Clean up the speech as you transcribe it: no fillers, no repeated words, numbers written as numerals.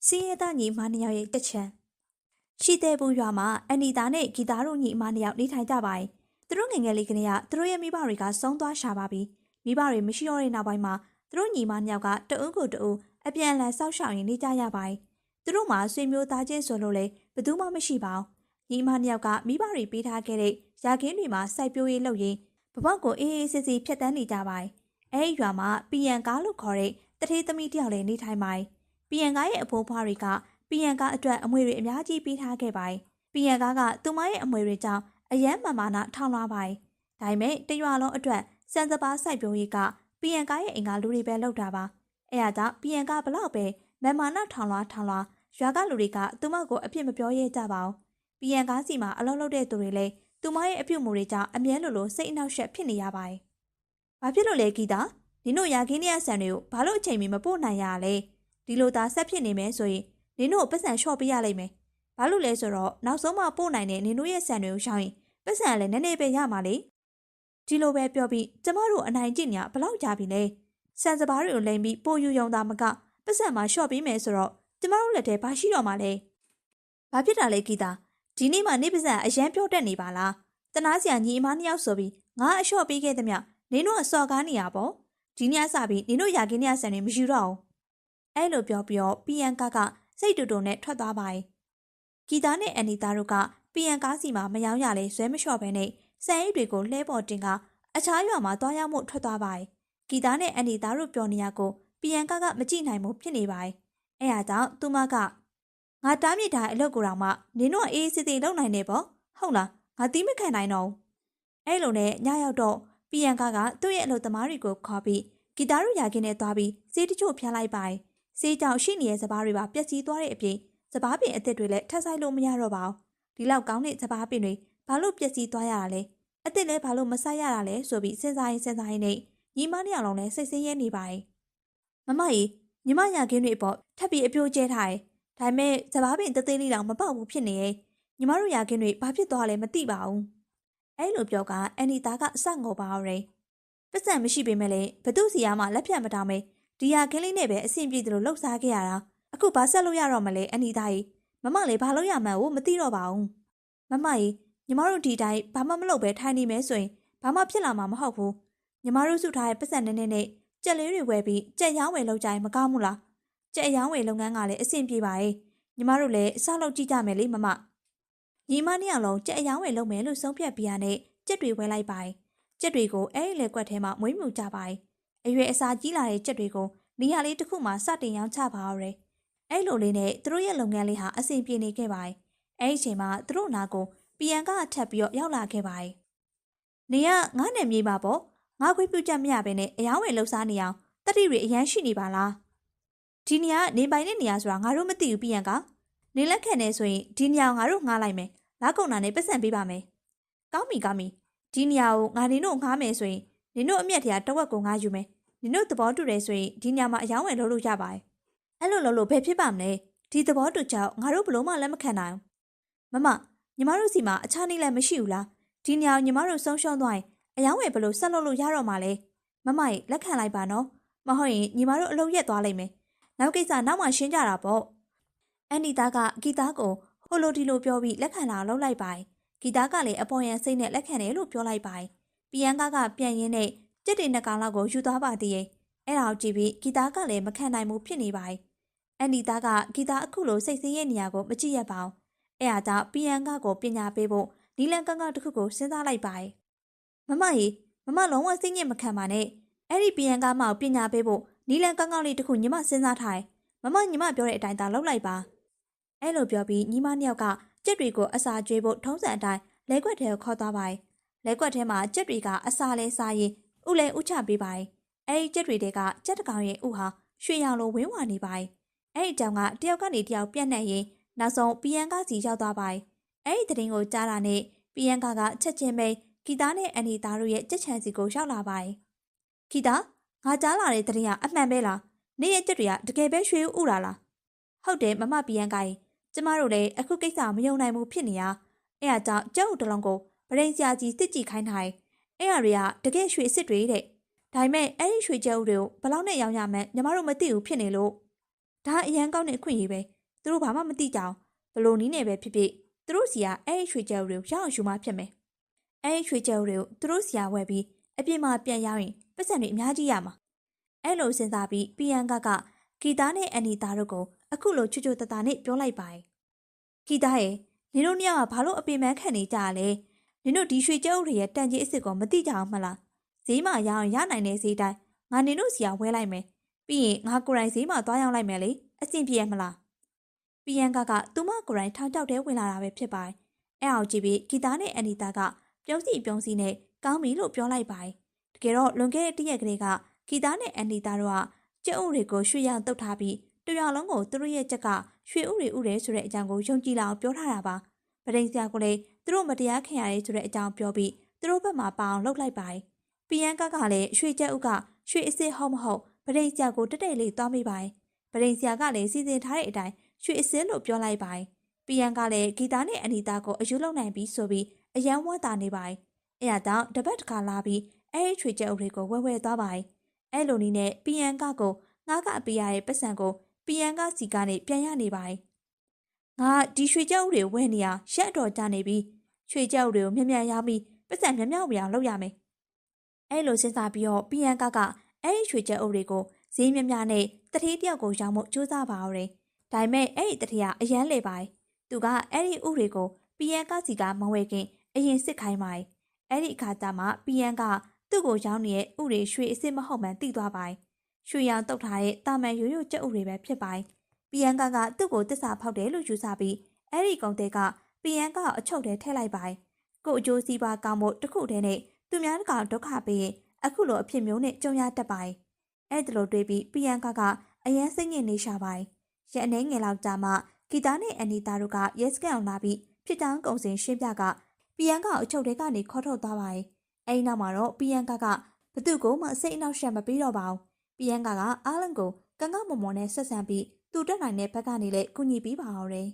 စင်းရဲသားညီမနှစ်ယောက်ရဲ့တက်ချံရှိတဲ့ဘူးရွာမှာအန်နီတာနဲ့ဂီတာတို့ညီမနှစ်ယောက်နေထိုင်ကြပါတယ်။သူတို့ငယ်ငယ်လေးကလေးကသူတို့ရဲ့မိဘတွေကဆုံးသွားရှာပါပြီ။မိဘတွေမရှိတော့တဲ့နောက်ပိုင်းမှာသူတို့ညီမနှစ်ယောက်ကတအုပ်ကိုတအုပ်အပြန်အလှန်ဆောက်ရှောက်ရင်နေကြရပါတယ်။သူတို့မှာဆွေမျိုးသားချင်းဆိုလို့လည်းဘယ်သူမှမရှိပါဘူး။ညီမနှစ်ယောက်ကမိဘတွေပေးထားခဲ့တဲ့ရာခင်းတွေမှာစိုက်ပျိုးရေးလုပ်ရင်းဘဘကိုအေးအေးဆေးဆေးဖြတ်တန်းနေကြပါတယ်။အဲဒီရွာမှာပီယံကားလို့ခေါ်တဲ့တထေးသမီးတယောက်လည်းနေထိုင်ပါတယ်။ပီယံကားရဲ့အဖိုးဖွားတွေကပီယံကားအတွက်အမွေတွေအများကြီးပေးထားခဲ့ပါတယ်။ပီယံကားကသူမရဲ့အမွေတွေကြောင့်အယမ်းမာနာထောင်လွှားပါတယ်။ဒါပေမဲ့တရွာလုံးအတွက်စံစပါးစိုက်ပျိုးရေးကပီယံကားရဲ့အိမ်ကလူတွေပဲလုပ်တာပါ။အဲဒါကြောင့်ပီယံကားဘလောက်ပဲမာနာထောင်လွှားရွာကလူတွေကသူမကိုအပြစ်မပြောရဲကြပါဘူး။ပီယံကားစီမှာအလုပ်လုပ်တဲ့သူတွေလည်းသူမရဲ့အပြုတ်မှုတွေကြောင့်အမြဲလိုစိတ်အနှောက်အယှက်ဖြစ်နေရပါတယ်။ဘာဖြစ်လို့လဲဂီတာနင်တို့ရာခင်းရဲ့ဆန်တွေကိုဘာလို့အချိန်မီမပို့နိုင်ရလဲ။ဒီလိုသာဆက်ဖြစ်နေမယ်ဆိုရင်နင်တို့ပတ်စံလျှော့ပေးရလိမ့်မယ်။ဘာလို့လဲဆိုတော့နောက်ဆုံးမှပို့နိုင်တဲ့နင်တို့ရဲ့ဆန်တွေကိုရှောင်းရင်ပတ်စံလည်းနည်းနည်းပဲရမှာလေ။ဒီလိုပဲပြောပြီးကျမတို့အနိုင်ကျင့်ညာဘလောက်ကြာပြီလဲ။ဆန်စပါးတွေကိုလိမ်ပြီးပို့ယူယုံတာမကပတ်စံမှာလျှော့ပေးမယ်ဆိုတော့ကျမတို့လက်ထဲဘာရှိတော့မှလဲ။ဘာဖြစ်တာလဲဂီတာဒီနေ့မှနေပတ်စံအရန်ပြောတတ်နေပါလား။တနာစရာညီအမနှစ်ယောက်ဆိုပြီးငါအလျှော့ပေးခဲ့သမျှနင်တို့အစော်ကားနေရပေါ့။ဒီနေ့အစပြီးနင်တို့ရာခင်းရဲ့ဆန်တွေမယူတော့ဘူး။အဲ့လိုပြောပြီးပီယံကားကစိတ်တူတူနဲ့ထွက်သွားပါတယ်။ဂီတာနဲ့အန်နီတာတို့ကပီယံကားစီမှာမယောင်းရလဲဇွဲမလျှော့ဘဲနဲ့စံအိတ်တွေကိုလှဲပေါ်တင်ကအခြားရွာမှာသွားရောက်မှုထွက်သွားပါတယ်။ဂီတာနဲ့အန်နီတာတို့ပြောနေရကိုပီယံကားကမကြည့်နိုင်မှုဖြစ်နေပါတယ်။အဲဒါကြောင့်သူမကငါတားမြစ်ထားတဲ့အလုပ်ကိုတော့မှနင်တို့အေးစစ်စစ်လုပ်နိုင်နေပေါ့ဟုတ်လားငါတီးမခံနိုင်တော့ဘူး။အဲ့လိုနဲ့ညရောက်တော့ပီယံကားကသူ့ရဲ့အလုပ်သမားတွေကိုခေါ်ပြီးဂီတာတို့ရာခင်းနဲ့သွားပြီးစေးတချို့ဖျားလိုက်ပါတယ်။စေးကြောင့်ရှိနေတဲ့စပားတွေပါပျက်စီးသွားတဲ့အပြင်စပားပင်အစ်စ်တွေလည်းထပ်ဆိုင်လို့မရတော့ပါဘူး။ဒီလောက်ကောင်းတဲ့စပားပင်တွေဘာလို့ပျက်စီးသွားရတာလဲ။အစ်စ်လည်းဘာလို့မဆိုင်ရတာလဲဆိုပြီးစဉ်းစားရင်းနဲ့ညီမနှစ်ယောက်လုံးလည်းစိတ်ဆင်းရဲနေပါတယ်။မမကြီးညီမရာခင်းတွေပေါ့ထပ်ပြီးအပြိုးကျဲထားတယ်။ဒါပေမဲ့စပားပင်သေးသေးလေးတောင်မပေါက်ဘူးဖြစ်နေရဲ့။ညီမတို့ရာခင်းတွေဘာဖြစ်သွားလဲမသိပါဘူး။အဲ့လိုပြောကအန်နီတာကအဆငေါ်ပါရယ်။ပတ်စံမရှိပေမဲ့လည်းဘသူစီယာမှလက်ဖြတ်မတောင်းပဲဒီရာခင်းလေးနဲ့ပဲအဆင်ပြေတယ်လို့လှုပ်ရှားခဲ့ရတာ။အခုဘာဆက်လို့ရတော့မလဲအန်နီတာကြီးမမလည်းဘာလို့ရမှန်းကိုမသိတော့ပါဘူးမမကြီးညီမတို့ဒီတိုင်းဘာမှမလုပ်ပဲထိုင်နေမယ်ဆိုရင်ဘာမှဖြစ်လာမှာမဟုတ်ဘူးညီမတို့စုထားတဲ့ပတ်စံနဲ့ကြက်လေးတွေဝယ်ပြီးကြက်ရောင်းဝယ်လုပ်ကြရင်မကောင်းဘူးလားကြက်ရောင်းဝယ်လုပ်ငန်းကလည်းအဆင်ပြေပါရဲ့ညီမတို့လည်းအစားလုပ်ကြည့်ကြမယ်လေမမညီမနှစ်ယောက်လုံးကြက်ရောင်းဝယ်လုပ်မယ်လို့ဆုံးဖြတ်ပြီးရတဲ့ကြက်တွေဝယ်လိုက်ပါရဲ့ကြက်တွေကိုအဲ့ဒီလေကွက်ထဲမှာမွေးမြူကြပါရဲ့အရွယ်အစားကြီးလာတဲ့ကြက်တွေကိုနေရာလေးတစ်ခုမှာစတင်ရောင်းချပါရယ်အဲ့လိုလေးနဲ့သူတို့ရဲ့လုပ်ငန်းလေးဟာအဆင်ပြေနေခဲ့ပါတယ်။အဲ့ဒီအချိန်မှာသူတို့နာကိုပီယံကထပ်ပြီးရောက်လာခဲ့ပါတယ်။နေကငါ့နယ်မြေပါပေါ့ငါခွင့်ပြုချက်မရဘဲနဲ့အယောင်းဝယ်လှုပ်ရှားနေအောင်တတိတွေအရန်ရှိနေပါလား။ဒီနေရာနေပိုင်တဲ့နေရာဆိုတာငါတို့မသိဘူးပီယံကနေလက်ခံနေဆိုရင်ဒီနေရာငါတို့ငှားလိုက်မယ်။လာကုန်တာနဲ့ပတ်စံပေးပါမယ်။ကောင်းပြီဒီနေရာကိုငါနေတို့ငှားမယ်ဆိုရင်နေတို့အမျက်တရားတဝက်ကိုငါယူမယ်။နေတို့သဘောတူတယ်ဆိုရင်ဒီနေရာမှာအယောင်းဝယ်လုပ်လို့ရပါတယ်။အဲ့လိုလုပ်လို့ဘယ်ဖြစ်ပါမလဲဒီသဘောတူချက်ငါတို့ဘလို့မှလက်မခံနိုင်ဘူးမမညီမတို့စီမှာအခြားနည်းလည်းမရှိဘူးလားဒီနေရာညီမတို့ဆုံးရှုံးသွားရင်အယောင်းဝယ်ဘလို့ဆက်လုပ်လို့ရတော့မှလဲမမကြီးလက်ခံလိုက်ပါနော်မဟုတ်ရင်ညီမတို့အလုပ်ရက်သွားလိုက်မယ်နောက်ကိစ္စနောက်မှရှင်းကြတာပေါ့အန်နီတာကဂီတာကိုဟိုလိုဒီလိုပြောပြီးလက်ခံလာလုပ်လိုက်ပါတယ်ဂီတာကလည်းအပေါ်ယံစိတ်နဲ့လက်ခံတယ်လို့ပြောလိုက်ပါတယ်ပီယံကပြန်ရင်းနဲ့ကြက်တွေနှစ်ကောင်လောက်ကိုယူသွားပါသေးရဲ့အဲ့ဒါကိုကြည့်ပြီးဂီတာကလည်းမခံနိုင်မှုဖြစ်နေပါတယ်အန်နီတာကဂီတာအခုလိုစိတ်ဆင်းရဲနေရကိုမကြည့်ရပါဘူး။အဲအားကြောင့်ပီယံကကိုပညာပေးဖို့နီလန်ကောင်းကောင်းတစ်ခုကိုစဉ်းစားလိုက်ပါတယ်။မမကြီးမမလုံးဝစိတ်ညစ်မခံပါနဲ့။အဲ့ဒီပီယံကမောက်ပညာပေးဖို့နီလန်ကောင်းကောင်းလေးတစ်ခုညီမစဉ်းစားထားတယ်။မမညီမပြောတဲ့အတိုင်းသာလုပ်လိုက်ပါ။အဲ့လိုပြောပြီးညီမနှစ်ယောက်ကကြက်တွေကိုအစာကျွေးဖို့ထုံးစံအတိုင်းလဲကွက်ထဲကိုခေါ်သွားပါတယ်။လဲကွက်ထဲမှာကြက်တွေကအစာလဲစားရင်ဥလဲဥချပေးပါတယ်။အဲ့ဒီကြက်တွေကကြက်တကောင်ရဲ့ဥဟာရွှေရောင်လိုဝင်းဝါနေပါတယ်။အဲ့ဒီတောင်ကတယောက်ကနေတယောက်ပြန့်နှံ့ရင်နောက်ဆုံးပီယံကစီရောက်သွားပါတယ်။အဲ့ဒီသတင်းကိုကြားတာနဲ့ပီယံကချက်ချင်းပဲဂီတာနဲ့အန်နီတာတို့ရဲ့ကြက်ချန်စီကိုရောက်လာပါတယ်။ဂီတာငါကြားလာတဲ့သတင်းကအမှန်ပဲလား။နေ့ရဲ့ကြက်တွေကတကယ်ပဲရွှေဥတာလား။ဟုတ်တယ်မမပီယံကကြီးကျမတို့လည်းအခုကိစ္စမယုံနိုင်ဘူးဖြစ်နေရ။အဲ့ဒါကြောင့်ကျုပ်တလုံးကိုဗရိန်စရာကြီးစစ်ကြည့်ခိုင်းထားတယ်။အဲ့အရာတွေကတကယ်ရွှေစစ်တွေတဲ့။ဒါပေမဲ့အဲ့ဒီရွှေကျဲဥတွေကိုဘလောက်နဲ့ရောင်းရမှန်းညီမတို့မသိဘူးဖြစ်နေလို့ ဒါအရန်ကောင်းတဲ့အခွင့်အရေးပဲသူတို့ဘာမှမသိကြအောင်ဘလို့နီးနေပဲဖြစ်ဖြစ်သူတို့စီကအဲ့ဒီရွှေကြက်ဥတွေကိုရအောင်ယူမှဖြစ်မယ်အဲ့ဒီရွှေကြက်ဥတွေကိုသူတို့စီကဝယ်ပြီးအပြင်မှာပြန်ရောက်ရင်ပတ်စံတွေအများကြီးရမှာအဲ့လိုစဉ်းစားပြီးပီယန်ကဂီတာနဲ့အန်နီတာတို့ကိုအခုလိုချွတ်ချွတ်တတာနဲ့ပြောလိုက်ပါတယ်ဂီတာရဲ့နင်တို့နှစ်ယောက်ကဘာလို့အပင်ပန်းခံနေကြရလဲနင်တို့ဒီရွှေကြက်ဥတွေရဲ့တန်ကြီးအစ်စ်ကိုမသိကြအောင်မလားဈေးမှာရအောင်ရနိုင်တဲ့ဈေးတိုင်းငါနင်တို့စီကဝဲလိုက်မယ်ပြီးရင်ငါကိုယ်တိုင်ဈေးမှာသွားရောက်လိုက်မယ်လေအဆင်ပြေရမလားပီယန်ကသူမကိုယ်တိုင်ထောင်ချောက်တဲဝင်လာတာပဲဖြစ်ပါတယ်အဲ့အောင်ကြည့်ပြီးဂီတာနဲ့အန်နီတာကပြုံးစီနဲ့ကောင်းပြီလို့ပြောလိုက်ပါတယ်တကယ်တော့လွန်ခဲ့တဲ့တစ်ရက်ကလေးကဂီတာနဲ့အန်နီတာတို့ကကြက်ဥတွေကိုရွှေရောင်တုတ်ထားပြီးတရွာလုံးကိုသူတို့ရဲ့ကြက်ကရွှေဥတွေဥတယ်ဆိုတဲ့အကြောင်းကိုယုံကြည်လာအောင်ပြောထားတာပါပဒိန်ဆရာကလည်းသူတို့မတရားခင်ရတယ်ဆိုတဲ့အကြောင်းပြောပြီးသူတို့ဘက်မှာပအောင်လှုပ်လိုက်ပါတယ်ပီယန်ကလည်းရွှေကြက်ဥကရွှေအစ်စ်ဟုတ်မဟုတ်ပဒိန်ဆရာကိုတက်တက်လေးသွားမိပါတယ်ပဒိန်ဆရာကလည်းစီစဉ်ထားတဲ့အတိုင်းရွှေအစ်စ်လို့ပြောလိုက်ပါတယ်ပီယန်ကလည်းဂီတာနဲ့အန်နီတာကိုအယူလုံနိုင်ပြီးဆိုပြီးအယံဝတ်တာနေပါတယ်အဲ့ဒါကြောင့်တပတ်တစ်ခါလာပြီးအဲ့ဒီရွှေကြက်ဥတွေကိုဝဲသွားပါတယ်အဲ့လိုနည်းနဲ့ပီယန်ကကိုငါကအပေးရတဲ့ပတ်စံကိုပီယန်ကစီကနေပြန်ရနေပါတယ်ငါဒီရွှေကြက်ဥတွေဝဲနေရရက်အတော်ကြာနေပြီရွှေကြက်ဥတွေကိုမြ мян ရပြီးပတ်စံမြ мян ဝအောင်လုပ်ရမယ်အဲ့လိုစဉ်းစားပြီးတော့ပီယန်ကအဲ့ဒီရွှေကြက်ဥတွေကိုဈေးမြ мян နဲ့တထေးတယောက်ကိုရောင်းဖို့ကြိုးစားပါအောင်တယ်ဒါပေမဲ့အဲ့ဒီတထေးကအရန်လေပါတယ်သူကအဲ့ဒီဥတွေကိုပီယန်ကစီကမဝဲခင်အရင်စစ်ခိုင်းပါတယ်အဲ့ဒီအခါကျမှပီယန်ကသူ့ကိုရောင်းနေတဲ့ဥတွေရွှေအစ်စ်မဟုတ်မှန်သိသွားပါတယ်ရွှေရောင်တုတ်ထားတဲ့တာမန်ရိုးရိုးကြက်ဥတွေပဲဖြစ်ပါတယ်ပီယန်ကသူ့ကိုတစ္ဆာဖောက်တယ်လို့ယူဆပြီးအဲ့ဒီကောင်တဲ့ကပီယန်ကအချုပ်ထဲထည့်လိုက်ပါတယ်ကိုအကျိုးစီးပွားကောင်းဖို့တခုတည်းနဲ့သူများတကောင်ဒုက္ခပေးရင်အခုလိုအဖြစ်မျိုးနဲ့ကြုံရတတ်ပါတယ်အဲ့ဒီလိုတွေးပြီးပီယန်ကအရန်စိတ်ညစ်နေရှာပါတယ်ရက်အနေငယ်လောက်ကြာမှဂီတာနဲ့အန်နီတာတို့ကရဲစကန်အောင်လာပြီးဖြစ်တောင်းကုံစင်ရှင်းပြကပီယန်ကအချုပ်ထဲကနေခေါ်ထုတ်သွားပါတယ်အဲ့ဒီနောက်မှာတော့ပီယန်ဘသူ့ကိုမှစိတ်အနှောက်အယှက်မပေးတော့ပါဘူးပီယန်အားလုံးကိုကံကောက်မွန်မွန်နဲ့ဆက်ဆံပြီးသူတက်နိုင်တဲ့ဘက်ကနေလည်းကူညီပေးပါအောင်တယ်